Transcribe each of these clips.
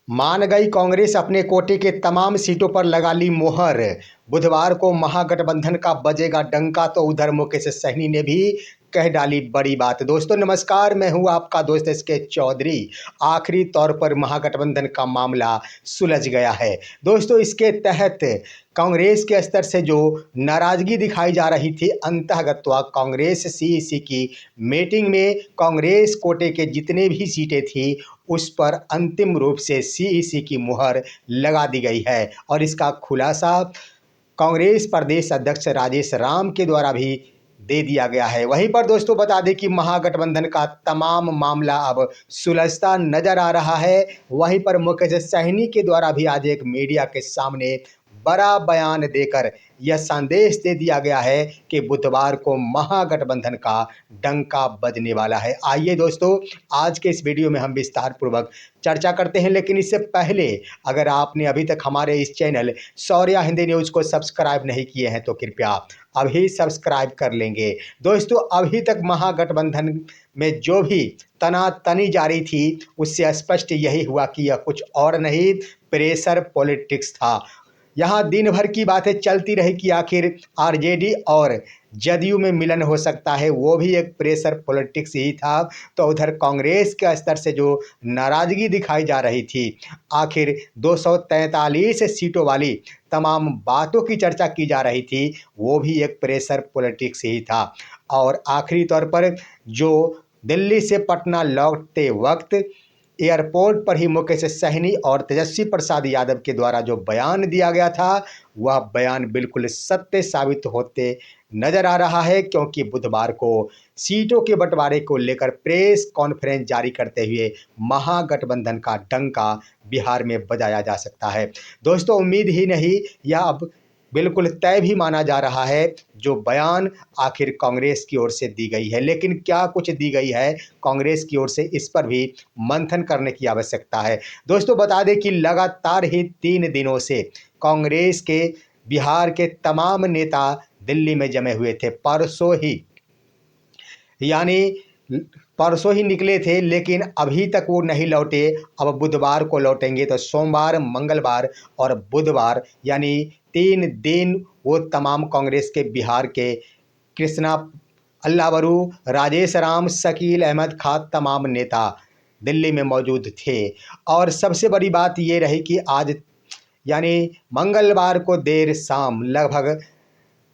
मान गई कांग्रेस, अपने कोटे के तमाम सीटों पर लगा ली मोहर। बुधवार को महागठबंधन का बजेगा डंका, तो उधर मुकेश सहनी ने भी कह डाली बड़ी बात। दोस्तों नमस्कार, मैं हूं आपका दोस्त एसके चौधरी। आखिरी तौर पर महागठबंधन का मामला सुलझ गया है। दोस्तों इसके तहत कांग्रेस के स्तर से जो नाराजगी दिखाई जा रही थी, अंतःगत्वा कांग्रेस सीईसी की मीटिंग में कांग्रेस कोटे के जितने भी सीटें थी उस पर अंतिम रूप से सीईसी की मुहर लगा दी गई है। और इसका खुलासा कांग्रेस प्रदेश अध्यक्ष राजेश राम के द्वारा भी दे दिया गया है। वहीं पर दोस्तों बता दें कि महागठबंधन का तमाम मामला अब सुलझता नजर आ रहा है। वहीं पर मुकेश सहनी के द्वारा भी आज एक मीडिया के सामने बड़ा बयान देकर यह संदेश दे दिया गया है कि बुधवार को महागठबंधन का डंका बजने वाला है। आइए दोस्तों आज के इस वीडियो में हम विस्तार पूर्वक चर्चा करते हैं, लेकिन इससे पहले अगर आपने अभी तक हमारे इस चैनल शौर्या हिंदी न्यूज़ को सब्सक्राइब नहीं किए हैं तो कृपया अभी सब्सक्राइब कर लेंगे। दोस्तों अभी तक महागठबंधन में जो भी तनातनी जारी थी उससे स्पष्ट यही हुआ कि यह कुछ और नहीं, प्रेशर पॉलिटिक्स था। यहाँ दिन भर की बातें चलती रही कि आखिर आरजेडी और जदयू में मिलन हो सकता है, वो भी एक प्रेशर पॉलिटिक्स ही था। तो उधर कांग्रेस के स्तर से जो नाराजगी दिखाई जा रही थी, आखिर 243 सीटों वाली तमाम बातों की चर्चा की जा रही थी, वो भी एक प्रेशर पॉलिटिक्स ही था। और आखिरी तौर पर जो दिल्ली से पटना लौटते वक्त एयरपोर्ट पर ही मुकेश सहनी और तेजस्वी प्रसाद यादव के द्वारा जो बयान दिया गया था, वह बयान बिल्कुल सत्य साबित होते नजर आ रहा है, क्योंकि बुधवार को सीटों के बंटवारे को लेकर प्रेस कॉन्फ्रेंस जारी करते हुए महागठबंधन का डंका बिहार में बजाया जा सकता है। दोस्तों उम्मीद ही नहीं, यह अब बिल्कुल तय भी माना जा रहा है जो बयान आखिर कांग्रेस की ओर से दी गई है। लेकिन क्या कुछ दी गई है कांग्रेस की ओर से, इस पर भी मंथन करने की आवश्यकता है। दोस्तों बता दें कि लगातार ही 3 दिनों से कांग्रेस के बिहार के तमाम नेता दिल्ली में जमे हुए थे। परसों ही निकले थे, लेकिन अभी तक वो नहीं लौटे। अब बुधवार को लौटेंगे, तो सोमवार, मंगलवार और बुधवार यानी 3 दिन वो तमाम कांग्रेस के बिहार के कृष्णा अल्लावरू, राजेश राम, शकील अहमद खान तमाम नेता दिल्ली में मौजूद थे। और सबसे बड़ी बात ये रही कि आज यानी मंगलवार को देर शाम लगभग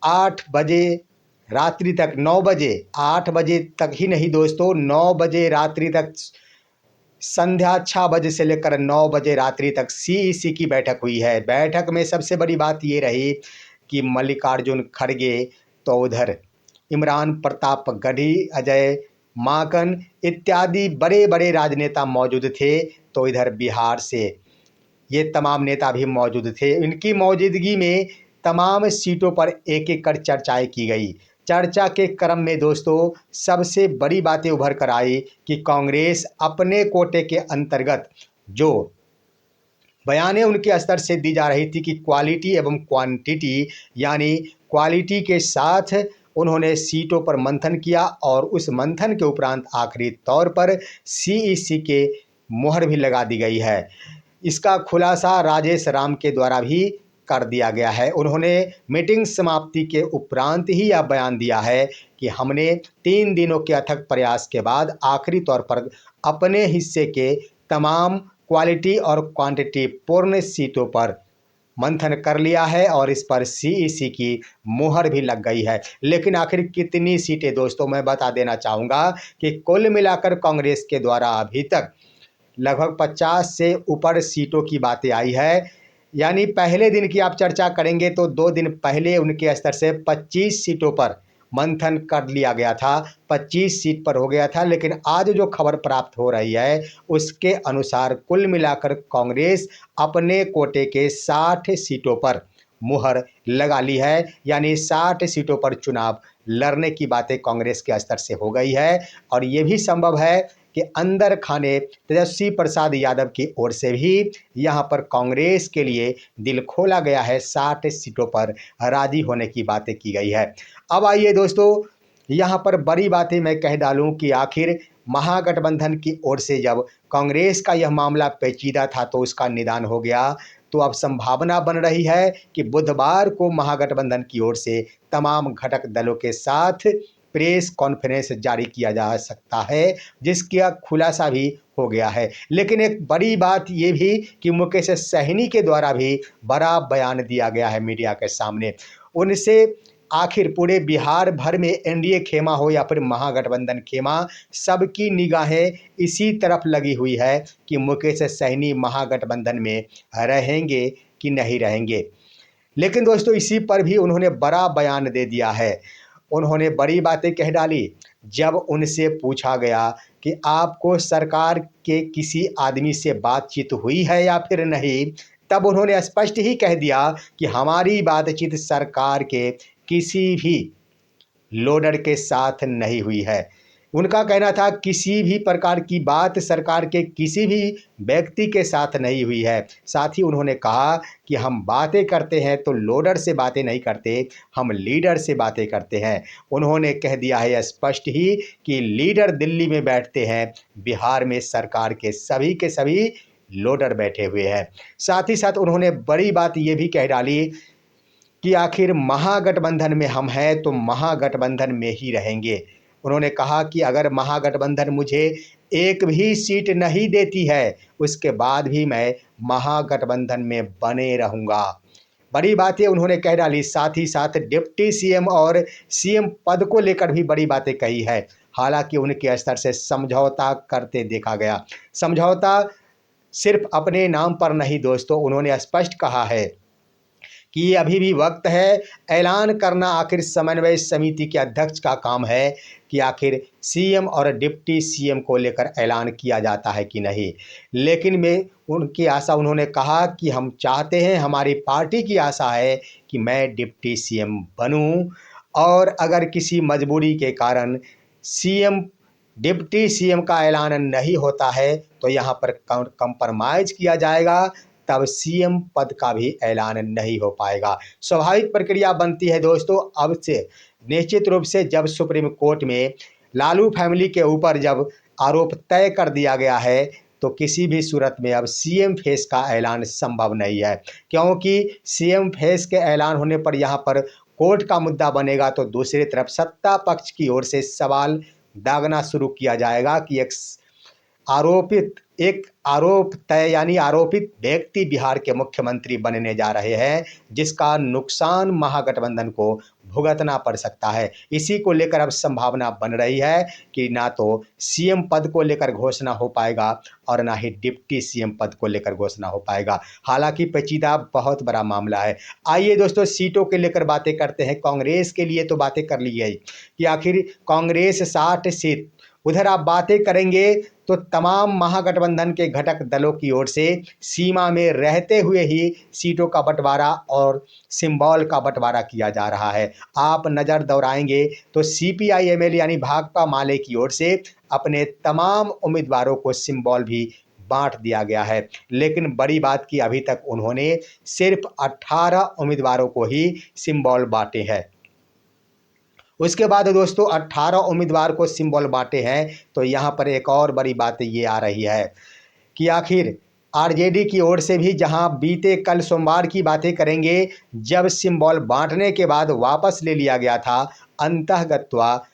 8 बजे रात्रि तक, 9 बजे, 8 बजे तक ही नहीं दोस्तों, 9 बजे रात्रि तक, संध्या 6 बजे से लेकर 9 बजे रात्रि तक सीईसी की बैठक हुई है। बैठक में सबसे बड़ी बात ये रही कि मल्लिकार्जुन खड़गे, तो उधर इमरान प्रताप गढ़ी, अजय माकन इत्यादि बड़े बड़े राजनेता मौजूद थे। तो इधर बिहार से ये तमाम नेता भी मौजूद थे। इनकी मौजूदगी में तमाम सीटों पर एक एक कर चर्चाएं की गई। चर्चा के क्रम में दोस्तों सबसे बड़ी बातें उभर कर आई कि कांग्रेस अपने कोटे के अंतर्गत जो बयानें उनके स्तर से दी जा रही थी कि क्वालिटी एवं क्वांटिटी, यानी क्वालिटी के साथ उन्होंने सीटों पर मंथन किया और उस मंथन के उपरांत आखिरी तौर पर सीईसी के मोहर भी लगा दी गई है। इसका खुलासा राजेश राम के द्वारा भी कर दिया गया है। उन्होंने मीटिंग समाप्ति के उपरांत ही यह बयान दिया है कि हमने 3 दिनों के अथक प्रयास के बाद आखिरी तौर पर अपने हिस्से के तमाम क्वालिटी और क्वांटिटी पूर्ण सीटों पर मंथन कर लिया है और इस पर सीईसी की मुहर भी लग गई है। लेकिन आखिर कितनी सीटें, दोस्तों मैं बता देना चाहूँगा कि कुल मिलाकर कांग्रेस के द्वारा अभी तक लगभग 50 से ऊपर सीटों की बातें आई है। यानी पहले दिन की आप चर्चा करेंगे तो 2 दिन पहले उनके स्तर से 25 सीटों पर मंथन कर लिया गया था, 25 सीट पर हो गया था। लेकिन आज जो खबर प्राप्त हो रही है उसके अनुसार कुल मिलाकर कांग्रेस अपने कोटे के 60 सीटों पर मुहर लगा ली है। यानी 60 सीटों पर चुनाव लड़ने की बातें कांग्रेस के स्तर से हो गई है। और ये भी संभव है कि अंदर खाने तेजस्वी प्रसाद यादव की ओर से भी यहाँ पर कांग्रेस के लिए दिल खोला गया है, 60 सीटों पर राजी होने की बातें की गई है। अब आइए दोस्तों यहाँ पर बड़ी बातें मैं कह डालूं कि आखिर महागठबंधन की ओर से जब कांग्रेस का यह मामला पेचीदा था तो उसका निदान हो गया, तो अब संभावना बन रही है कि बुधवार को महागठबंधन की ओर से तमाम घटक दलों के साथ प्रेस कॉन्फ्रेंस जारी किया जा सकता है, जिसका खुलासा भी हो गया है। लेकिन एक बड़ी बात ये भी कि मुकेश सहनी के द्वारा भी बड़ा बयान दिया गया है मीडिया के सामने। उनसे आखिर पूरे बिहार भर में एनडीए खेमा हो या फिर महागठबंधन खेमा, सबकी निगाहें इसी तरफ लगी हुई है कि मुकेश सहनी महागठबंधन में रहेंगे कि नहीं रहेंगे। लेकिन दोस्तों इसी पर भी उन्होंने बड़ा बयान दे दिया है। उन्होंने बड़ी बातें कह डाली। जब उनसे पूछा गया कि आपको सरकार के किसी आदमी से बातचीत हुई है या फिर नहीं, तब उन्होंने स्पष्ट ही कह दिया कि हमारी बातचीत सरकार के किसी भी लोडर के साथ नहीं हुई है। उनका कहना था किसी भी प्रकार की बात सरकार के किसी भी व्यक्ति के साथ नहीं हुई है। साथ ही उन्होंने कहा कि हम बातें करते हैं तो लोडर से बातें नहीं करते, हम लीडर से बातें करते हैं। उन्होंने कह दिया है स्पष्ट ही कि लीडर दिल्ली में बैठते हैं, बिहार में सरकार के सभी लोडर बैठे हुए हैं। साथ ही साथ उन्होंने बड़ी बात ये भी कह डाली कि आखिर महागठबंधन में हम हैं तो महागठबंधन में ही रहेंगे। उन्होंने कहा कि अगर महागठबंधन मुझे एक भी सीट नहीं देती है, उसके बाद भी मैं महागठबंधन में बने रहूँगा। बड़ी बातें उन्होंने कह डाली। साथ ही साथ डिप्टी सीएम और सीएम पद को लेकर भी बड़ी बातें कही है। हालांकि उनके स्तर से समझौता करते देखा गया। समझौता सिर्फ अपने नाम पर नहीं दोस्तों, उन्होंने स्पष्ट कहा है कि ये अभी भी वक्त है। ऐलान करना आखिर समन्वय समिति के अध्यक्ष का काम है कि आखिर सीएम और डिप्टी सीएम को लेकर ऐलान किया जाता है कि नहीं। लेकिन मैं उनकी आशा, उन्होंने कहा कि हम चाहते हैं, हमारी पार्टी की आशा है कि मैं डिप्टी सीएम बनूं, और अगर किसी मजबूरी के कारण सीएम डिप्टी सीएम का ऐलान नहीं होता है तो यहाँ पर कंप्रोमाइज़ किया जाएगा, तब सीएम पद का भी ऐलान नहीं हो पाएगा। स्वाभाविक प्रक्रिया बनती है दोस्तों अब से। निश्चित रूप से जब सुप्रीम कोर्ट में लालू फैमिली के ऊपर जब आरोप तय कर दिया गया है, तो किसी भी सूरत में अब सीएम फेस का ऐलान संभव नहीं है, क्योंकि सीएम फेस के ऐलान होने पर यहाँ पर कोर्ट का मुद्दा बनेगा, तो दूसरी तरफ सत्ता पक्ष की ओर से सवाल दागना शुरू किया जाएगा कि एक आरोप तय यानी आरोपित व्यक्ति बिहार के मुख्यमंत्री बनने जा रहे हैं, जिसका नुकसान महागठबंधन को भुगतना पड़ सकता है। इसी को लेकर अब संभावना बन रही है कि ना तो सीएम पद को लेकर घोषणा हो पाएगा और ना ही डिप्टी सीएम पद को लेकर घोषणा हो पाएगा। हालांकि पेचीदा बहुत बड़ा मामला है। आइए दोस्तों सीटों के लेकर बातें करते हैं। कांग्रेस के लिए तो बातें कर ली गई कि आखिर कांग्रेस 60 सीट, उधर आप बातें करेंगे तो तमाम महागठबंधन के घटक दलों की ओर से सीमा में रहते हुए ही सीटों का बंटवारा और सिंबल का बंटवारा किया जा रहा है। आप नज़र दौड़ाएंगे तो सीपीआई-एमएल यानी भाकपा माले की ओर से अपने तमाम उम्मीदवारों को सिंबल भी बांट दिया गया है। लेकिन बड़ी बात कि अभी तक उन्होंने सिर्फ 18 उम्मीदवारों को ही सिंबल बांटे हैं। उसके बाद दोस्तों 18 उम्मीदवार को सिंबल बांटे हैं, तो यहाँ पर एक और बड़ी बात ये आ रही है कि आखिर आरजेडी की ओर से भी जहां बीते कल सोमवार की बातें करेंगे, जब सिंबल बांटने के बाद वापस ले लिया गया था, अंतःगत्वा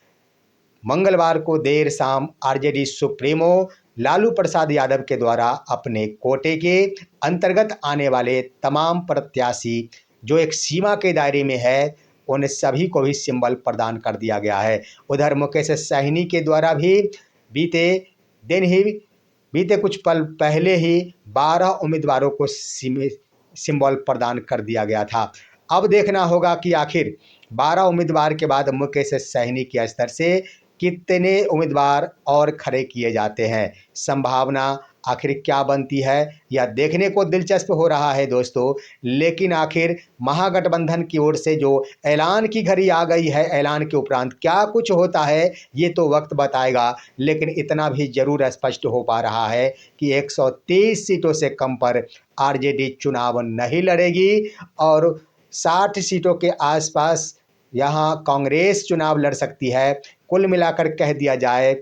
मंगलवार को देर शाम आरजेडी सुप्रीमो लालू प्रसाद यादव के द्वारा अपने कोटे के अंतर्गत आने वाले तमाम प्रत्याशी जो एक सीमा के दायरे में है, उन सभी को भी सिंबल प्रदान कर दिया गया है। उधर मुकेश सहनी के द्वारा भी बीते कुछ पल पहले ही 12 उम्मीदवारों को सिंबल प्रदान कर दिया गया था। अब देखना होगा कि आखिर 12 उम्मीदवार के बाद मुकेश सहनी के स्तर से कितने उम्मीदवार और खड़े किए जाते हैं। संभावना आखिर क्या बनती है, यह देखने को दिलचस्प हो रहा है दोस्तों। लेकिन आखिर महागठबंधन की ओर से जो ऐलान की घड़ी आ गई है, ऐलान के उपरांत क्या कुछ होता है ये तो वक्त बताएगा। लेकिन इतना भी जरूर स्पष्ट हो पा रहा है कि 130 सीटों से कम पर आरजेडी चुनाव नहीं लड़ेगी और 60 सीटों के आसपास यहाँ कांग्रेस चुनाव लड़ सकती है। कुल मिलाकर कह दिया जाए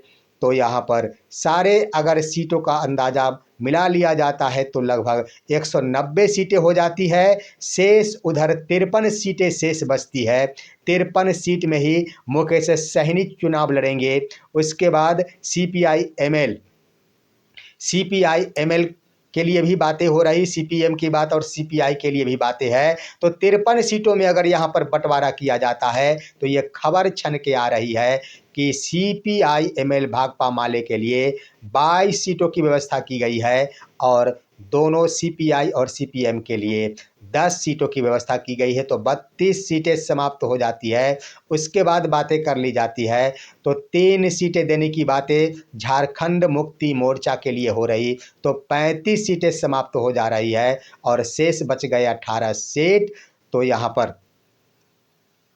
तो यहाँ पर सारे अगर सीटों का अंदाज़ा मिला लिया जाता है तो लगभग 190 सीटें हो जाती है। शेष उधर 53 सीटें शेष बचती है। 53 सीट में ही मुकेश सहनी चुनाव लड़ेंगे। उसके बाद सीपीआई एमएल के लिए भी बातें हो रही, सीपीएम की बात और सीपीआई के लिए भी बातें हैं। तो 53 सीटों में अगर यहाँ पर बंटवारा किया जाता है तो ये खबर छन के आ रही है कि सीपीआई-एमएल भाकपा माले के लिए 22 सीटों की व्यवस्था की गई है और दोनों सीपीआई और सीपीएम के लिए 10 सीटों की व्यवस्था की गई है। तो 32 सीटें समाप्त हो जाती है। उसके बाद बातें कर ली जाती है तो 3 सीटें देने की बातें झारखंड मुक्ति मोर्चा के लिए हो रही, तो 35 सीटें समाप्त हो जा रही है और शेष बच गए 18 सीट। तो यहाँ पर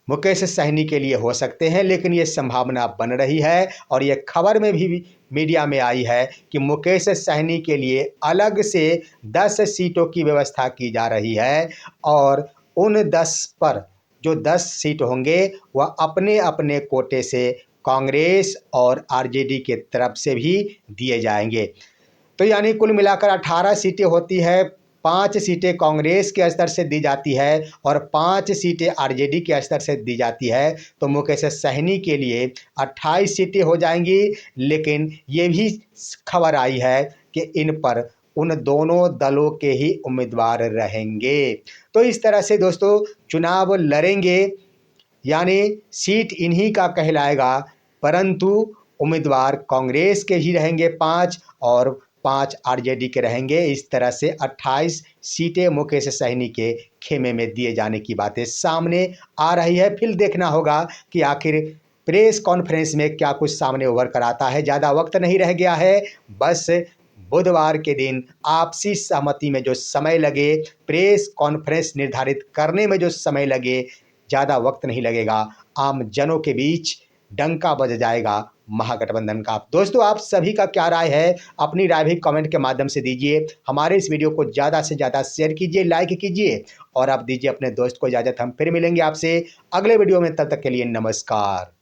मुकेश सहनी के लिए हो सकते हैं, लेकिन ये संभावना बन रही है और ये खबर में भी मीडिया में आई है कि मुकेश सहनी के लिए अलग से 10 सीटों की व्यवस्था की जा रही है और उन 10 पर जो 10 सीट होंगे वह अपने अपने कोटे से कांग्रेस और आरजेडी के तरफ से भी दिए जाएंगे। तो यानी कुल मिलाकर 18 सीटें होती है। 5 सीटें कांग्रेस के स्तर से दी जाती है और 5 सीटें आरजेडी के स्तर से दी जाती है। तो मुकेश सहनी के लिए 28 सीटें हो जाएंगी। लेकिन ये भी खबर आई है कि इन पर उन दोनों दलों के ही उम्मीदवार रहेंगे। तो इस तरह से दोस्तों चुनाव लड़ेंगे, यानी सीट इन्हीं का कहलाएगा, परंतु उम्मीदवार कांग्रेस के ही रहेंगे 5 और 5 आरजेडी के रहेंगे। इस तरह से 28 सीटें मुकेश सहनी के खेमे में दिए जाने की बातें सामने आ रही है। फिर देखना होगा कि आखिर प्रेस कॉन्फ्रेंस में क्या कुछ सामने उभर कर आता है। ज़्यादा वक्त नहीं रह गया है, बस बुधवार के दिन आपसी सहमति में जो समय लगे, प्रेस कॉन्फ्रेंस निर्धारित करने में जो समय लगे, ज़्यादा वक्त नहीं लगेगा। आम जनों के बीच डंका बज जाएगा महागठबंधन का। दोस्तों आप सभी का क्या राय है, अपनी राय भी कमेंट के माध्यम से दीजिए। हमारे इस वीडियो को ज़्यादा से ज़्यादा शेयर कीजिए, लाइक कीजिए और आप दीजिए अपने दोस्त को इजाज़त। हम फिर मिलेंगे आपसे अगले वीडियो में, तब तक के लिए नमस्कार।